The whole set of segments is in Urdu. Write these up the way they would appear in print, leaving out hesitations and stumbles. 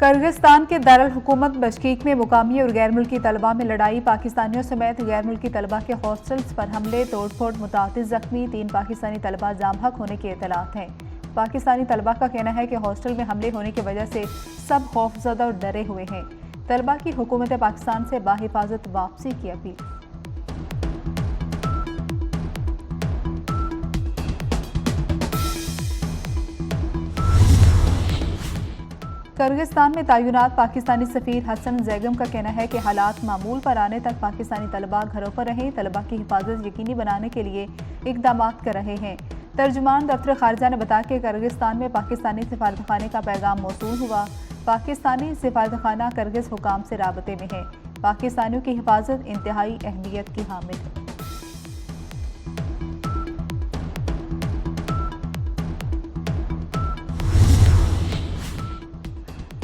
کرغزستان کے دارالحکومت بشکیک میں مقامی اور غیر ملکی طلبہ میں لڑائی، پاکستانیوں سمیت غیر ملکی طلبہ کے ہاسٹلز پر حملے، توڑ پھوڑ، متعدد زخمی، 3 پاکستانی طلبہ جام حق ہونے کی اطلاعات ہیں۔ پاکستانی طلبہ کا کہنا ہے کہ ہاسٹل میں حملے ہونے کی وجہ سے سب خوفزدہ اور ڈرے ہوئے ہیں۔ طلبہ کی حکومت پاکستان سے باحفاظت واپسی کی اپیل۔ کرغزستان میں تعینات پاکستانی سفیر حسن زیگم کا کہنا ہے کہ حالات معمول پر آنے تک پاکستانی طلبہ گھروں پر رہیں، طلبہ کی حفاظت یقینی بنانے کے لیے اقدامات کر رہے ہیں۔ ترجمان دفتر خارجہ نے بتایا کہ کرغزستان میں پاکستانی سفارتخانے کا پیغام موصول ہوا۔ پاکستانی سفارتخانہ کرغز حکام سے رابطے میں ہے۔ پاکستانیوں کی حفاظت انتہائی اہمیت کی حامل ہے۔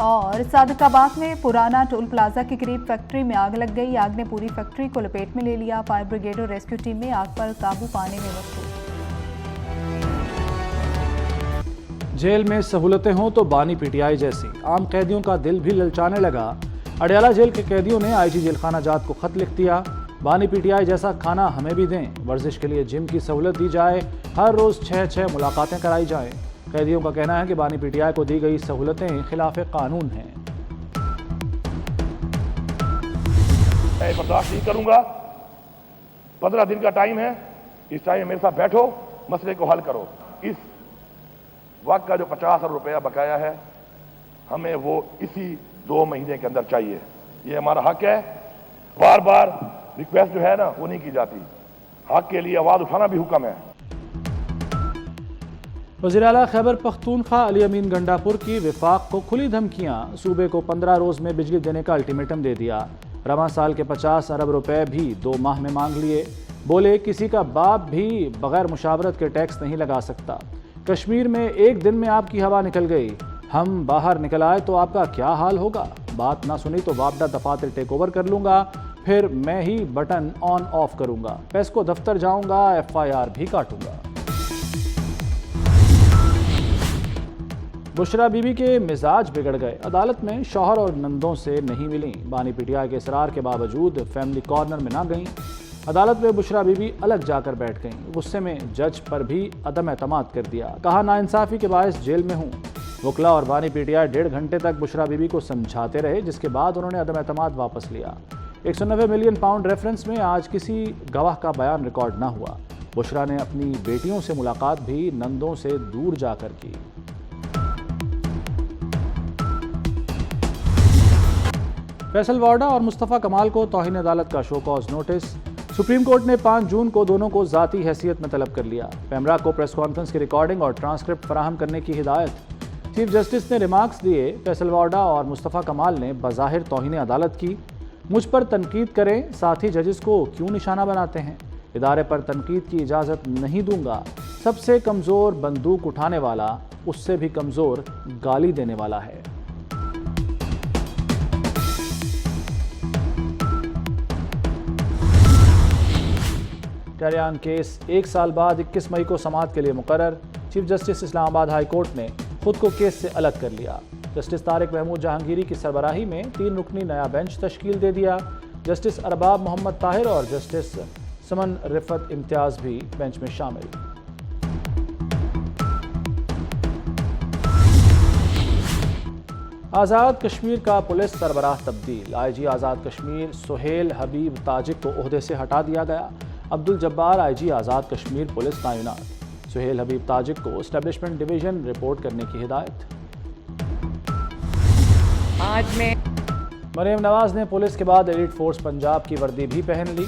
اور صادق آباد میں پرانا ٹول پلازا کے قریب فیکٹری میں آگ لگ گئی۔ آگ نے پوری فیکٹری کو لپیٹ میں لے لیا۔ فائر بریگیڈ اور ریسکیو ٹیم میں آگ پر قابو پانے میں مصروف۔ جیل میں سہولتیں ہوں تو بانی پی ٹی آئی جیسی، عام قیدیوں کا دل بھی للچانے لگا۔ اڈیالہ جیل کے قیدیوں نے آئی جی جیل خانہ جات کو خط لکھ دیا، بانی پی ٹی آئی جیسا کھانا ہمیں بھی دیں، ورزش کے لیے جم کی سہولت دی جائے، ہر روز 6 ملاقاتیں کرائی جائیں۔ قیدیوں کا کہنا ہے کہ بانی پی ٹی آئی کو دی گئی سہولتیں خلاف قانون ہیں۔ میں برداشت نہیں کروں گا، 15 دن کا ٹائم ہے، اس ٹائم میرے ساتھ بیٹھو، مسئلے کو حل کرو۔ اس وقت کا جو 50,000 روپیہ بقایا ہے ہمیں وہ اسی 2 مہینے کے اندر چاہیے، یہ ہمارا حق ہے۔ بار بار ریکویسٹ جو ہے نا وہ نہیں کی جاتی، حق کے لیے آواز اٹھانا بھی حکم ہے۔ وزیراعلیٰ خیبر پختونخوا علی امین گنڈاپور کی وفاق کو کھلی دھمکیاں، صوبے کو 15 روز میں بجلی دینے کا الٹیمیٹم دے دیا۔ رواں سال کے 50 ارب روپے بھی 2 ماہ میں مانگ لیے، بولے کسی کا باپ بھی بغیر مشاورت کے ٹیکس نہیں لگا سکتا۔ کشمیر میں ایک دن میں آپ کی ہوا نکل گئی، ہم باہر نکل آئے تو آپ کا کیا حال ہوگا؟ بات نہ سنی تو وابڈا دفاتر ٹیک اوور کر لوں گا، پھر میں ہی بٹن آن آف کروں گا، پیسکو دفتر جاؤں گا، FIR بھی کاٹوں گا۔ بشرا بی بی کے مزاج بگڑ گئے، عدالت میں شوہر اور نندوں سے نہیں ملیں، بانی پی ٹی آئی کے اصرار کے باوجود فیملی کارنر میں نہ گئیں۔ عدالت میں بشرا بی بی الگ جا کر بیٹھ گئیں، غصے میں جج پر بھی عدم اعتماد کر دیا، کہا ناانصافی کے باعث جیل میں ہوں۔ وکلا اور بانی پی ٹی آئی 1.5 گھنٹے تک بشرا بی بی کو سمجھاتے رہے، جس کے بعد انہوں نے عدم اعتماد واپس لیا۔ 190 ملین پاؤنڈ ریفرنس میں آج کسی گواہ کا بیان ریکارڈ نہ ہوا۔ بشرا نے اپنی بیٹیوں سے ملاقات بھی نندوں سے دور جا کر کی۔ فیصل وارڈا اور مصطفیٰ کمال کو توہین عدالت کا show cause notice, supreme court نے 5 جون کو دونوں کو ذاتی حیثیت میں طلب کر لیا۔ پیمرا کو پریس کانفرنس کی ریکارڈنگ اور ٹرانسکرپٹ فراہم کرنے کی ہدایت۔ چیف جسٹس نے ریمارکس دیے، فیصل وارڈا اور مصطفیٰ کمال نے بظاہر توہین عدالت کی، مجھ پر تنقید کریں، ساتھی ججز کو کیوں نشانہ بناتے ہیں؟ ادارے پر تنقید کی اجازت نہیں دوں گا۔ سب سے کمزور بندوق اٹھانے والا اس سے بھی کمزور گالی دینے والا ہے۔ ٹیریان کیس 1 سال بعد 21 مئی کو سماعت کے لیے مقرر۔ چیف جسٹس اسلام آباد ہائی کورٹ نے خود کو کیس سے الگ کر لیا۔ جسٹس طارق محمود جہانگیری کی سربراہی میں 3 رکنی نیا بینچ تشکیل دے دیا۔ جسٹس ارباب محمد طاہر اور جسٹس سمن رفت امتیاز بھی بینچ میں شامل۔ آزاد کشمیر کا پولیس سربراہ تبدیل، آئی جی آزاد کشمیر سہیل حبیب تاجک کو عہدے سے ہٹا دیا گیا۔ عبدالجبار آئی جی آزاد کشمیر پولیس تعینات، سہیل حبیب تاجک کو اسٹیبلشمنٹ ڈویژن رپورٹ کرنے کی ہدایت۔ آج میں مریم نواز نے پولیس کے بعد ایلیٹ فورس پنجاب کی وردی بھی پہن لی،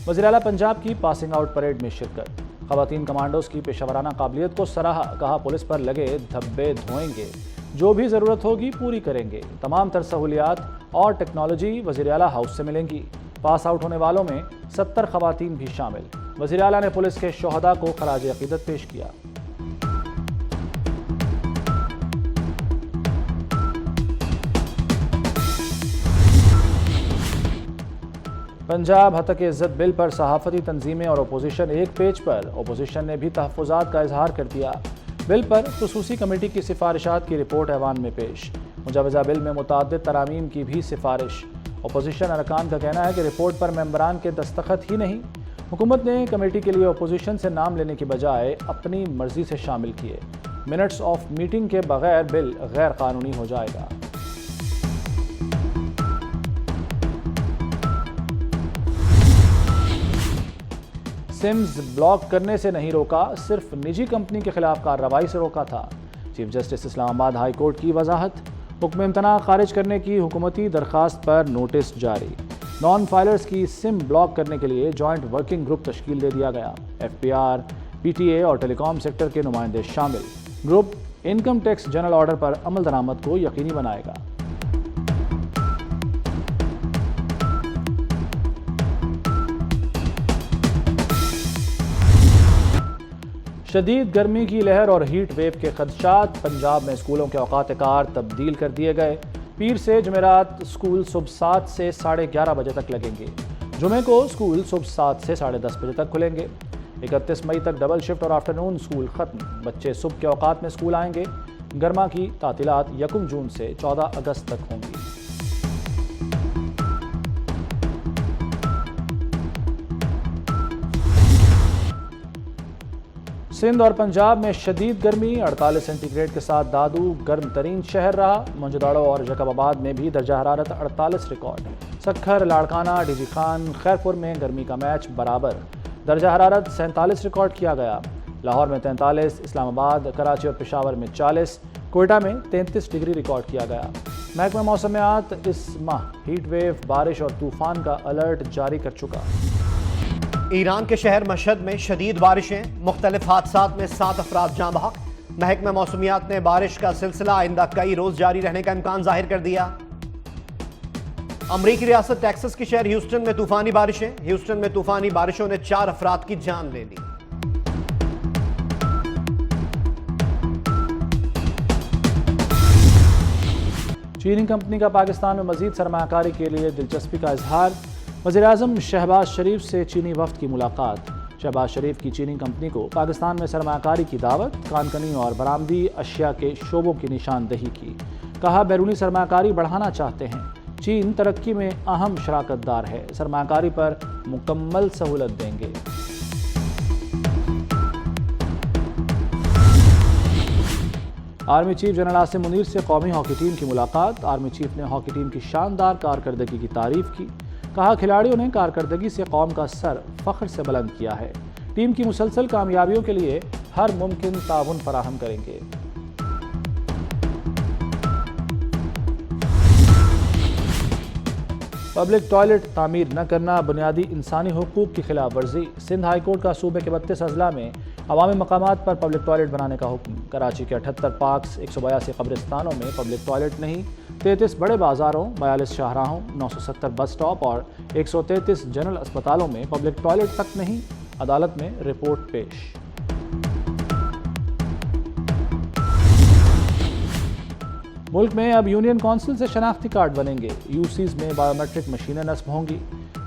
وزیراعلیٰ پنجاب کی پاسنگ آؤٹ پریڈ میں شرکت۔ خواتین کمانڈوز کی پیشہ ورانہ قابلیت کو سراہا، کہا پولیس پر لگے دھبے دھوئیں گے، جو بھی ضرورت ہوگی پوری کریں گے، تمام تر سہولیات اور ٹیکنالوجی وزیراعلیٰ ہاؤس سے ملیں گی۔ پاس آؤٹ ہونے والوں میں 70 خواتین بھی شامل۔ وزیراعلیٰ نے پولیس کے شہداء کو خراج عقیدت پیش کیا۔ پنجاب ہتک عزت بل پر صحافتی تنظیمیں اور اپوزیشن ایک پیج پر، اپوزیشن نے بھی تحفظات کا اظہار کر دیا۔ بل پر خصوصی کمیٹی کی سفارشات کی رپورٹ ایوان میں پیش، مجوزہ بل میں متعدد ترامیم کی بھی سفارش۔ اپوزیشن ارکان کا کہنا ہے کہ رپورٹ پر ممبران کے دستخط ہی نہیں۔ حکومت نے کمیٹی کے لیے اپوزیشن سے نام لینے کی بجائے اپنی مرضی سے شامل کیے۔ منٹس آف میٹنگ کے بغیر بل غیر قانونی ہو جائے گا۔ سمز بلاک کرنے سے نہیں روکا، صرف نجی کمپنی کے خلاف کارروائی سے روکا تھا۔ چیف جسٹس اسلام آباد ہائی کورٹ کی وضاحت۔ حکم امتناع خارج کرنے کی حکومتی درخواست پر نوٹس جاری۔ نان فائلرز کی سم بلاک کرنے کے لیے جوائنٹ ورکنگ گروپ تشکیل دے دیا گیا۔ ایف پی آر، پی ٹی اے اور ٹیلی کام سیکٹر کے نمائندے شامل۔ Group income tax general order پر عمل درآمد کو یقینی بنائے گا۔ شدید گرمی کی لہر اور ہیٹ ویو کے خدشات، پنجاب میں اسکولوں کے اوقات کار تبدیل کر دیے گئے۔ پیر سے جمعرات اسکول صبح 7 سے 11:30 بجے تک لگیں گے۔ جمعے کو اسکول صبح 7 سے 10:30 بجے تک کھلیں گے۔ 31 مئی تک ڈبل شفٹ اور آفٹرنون اسکول ختم۔ بچے صبح کے اوقات میں اسکول آئیں گے۔ گرما کی تعطیلات 1 جون سے 14 اگست تک ہوں گی۔ سندھ اور پنجاب میں شدید گرمی، 48 سینٹی گریڈ کے ساتھ دادو گرم ترین شہر رہا۔ موئنداڑو اور جیکب آباد میں بھی درجہ حرارت 48 ریکارڈ۔ سکھر، لاڑکانہ، ڈی جی خان، خیرپور میں گرمی کا میچ برابر، درجہ حرارت 47 ریکارڈ کیا گیا۔ لاہور میں 43، اسلام آباد، کراچی اور پشاور میں 40، کوئٹہ میں 33 ڈگری ریکارڈ کیا گیا۔ محکمہ موسمیات اس ماہ ہیٹ ویو، بارش اور طوفان کا الرٹ جاری کر چکا۔ ایران کے شہر مشہد میں شدید بارشیں، مختلف حادثات میں 7 افراد جاں بحق۔ محکمہ موسمیات نے بارش کا سلسلہ آئندہ کئی روز جاری رہنے کا امکان ظاہر کر دیا۔ امریکی ریاست ٹیکساس کے شہر ہیوسٹن میں طوفانی بارشیں، ہیوسٹن میں طوفانی بارشوں نے 4 افراد کی جان لے لی۔ چینی کمپنی کا پاکستان میں مزید سرمایہ کاری کے لیے دلچسپی کا اظہار۔ وزیراعظم شہباز شریف سے چینی وفد کی ملاقات۔ شہباز شریف کی چینی کمپنی کو پاکستان میں سرمایہ کاری کی دعوت، کان کنی اور برآمدی اشیاء کے شعبوں کی نشاندہی کی۔ کہا بیرونی سرمایہ کاری بڑھانا چاہتے ہیں، چین ترقی میں اہم شراکت دار ہے، سرمایہ کاری پر مکمل سہولت دیں گے۔ Army chief general Asim Munir سے قومی ہاکی ٹیم کی ملاقات۔ آرمی چیف نے ہاکی ٹیم کی شاندار کارکردگی کی تعریف کی۔ کہا کھلاڑیوں نے کارکردگی سے قوم کا سر فخر سے بلند کیا ہے، ٹیم کی مسلسل کامیابیوں کے لیے ہر ممکن تعاون فراہم کریں گے۔ پبلک ٹوائلٹ تعمیر نہ کرنا بنیادی انسانی حقوق کی خلاف ورزی۔ سندھ ہائی کورٹ کا صوبے کے 32 اضلاع میں عوامی مقامات پر پبلک ٹوائلٹ بنانے کا حکم۔ کراچی کے 78 پارکس، 182 قبرستانوں میں پبلک ٹوائلٹ نہیں، 33 بڑے بازاروں، 42 شاہراہوں، 970 بس سٹاپ اور 133 جنرل اسپتالوں میں پبلک ٹوائلٹ تک نہیں۔ عدالت میں رپورٹ پیش۔ ملک میں اب یونین کونسل سے شناختی کارڈ بنیں گے۔ یو سیز میں بایو میٹرک مشینیں نصب ہوں گی۔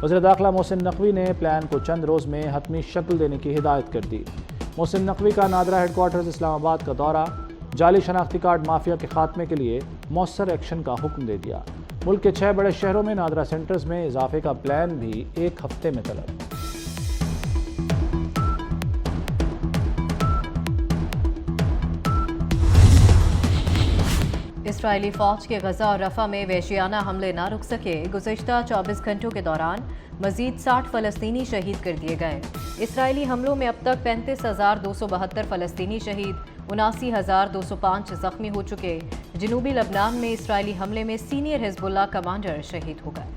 وزیر داخلہ محسن نقوی نے پلان کو چند روز میں حتمی شکل دینے کی ہدایت کر دی۔ محسن نقوی کا نادرا ہیڈ کوارٹرز اسلام آباد کا دورہ، جعلی شناختی کارڈ مافیا کے خاتمے کے لیے مؤثر ایکشن کا حکم دے دیا۔ ملک کے 6 بڑے شہروں میں نادرا سینٹرز میں اضافے کا پلان بھی 1 ہفتے میں طلب۔ اسرائیلی فوج کے غزہ اور رفح میں وحشیانہ حملے نہ رک سکے۔ گزشتہ 24 گھنٹوں کے دوران مزید 60 فلسطینی شہید کر دیے گئے۔ اسرائیلی حملوں میں اب تک 35,272 فلسطینی شہید، 79,205 زخمی ہو چکے۔ جنوبی لبنان میں اسرائیلی حملے میں سینئر حزب اللہ کمانڈر شہید ہو گئے۔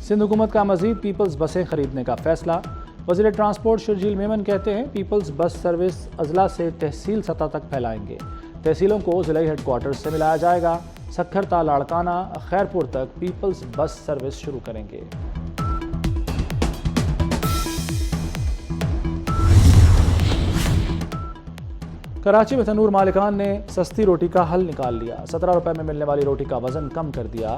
سندھ حکومت کا مزید پیپلز بسیں خریدنے کا فیصلہ۔ وزیر ٹرانسپورٹ شرجیل میمن کہتے ہیں پیپلز بس سروس اضلاع سے تحصیل سطح تک پھیلائیں گے۔ تحصیلوں کو ضلعی ہیڈ کوارٹرز سے ملایا جائے گا۔ سکھر تا لاڑکانہ، خیرپور تک پیپلز بس سروس شروع کریں گے۔ کراچی میں تنور مالکان نے سستی روٹی کا حل نکال لیا۔ 17 روپے میں ملنے والی روٹی کا وزن کم کر دیا۔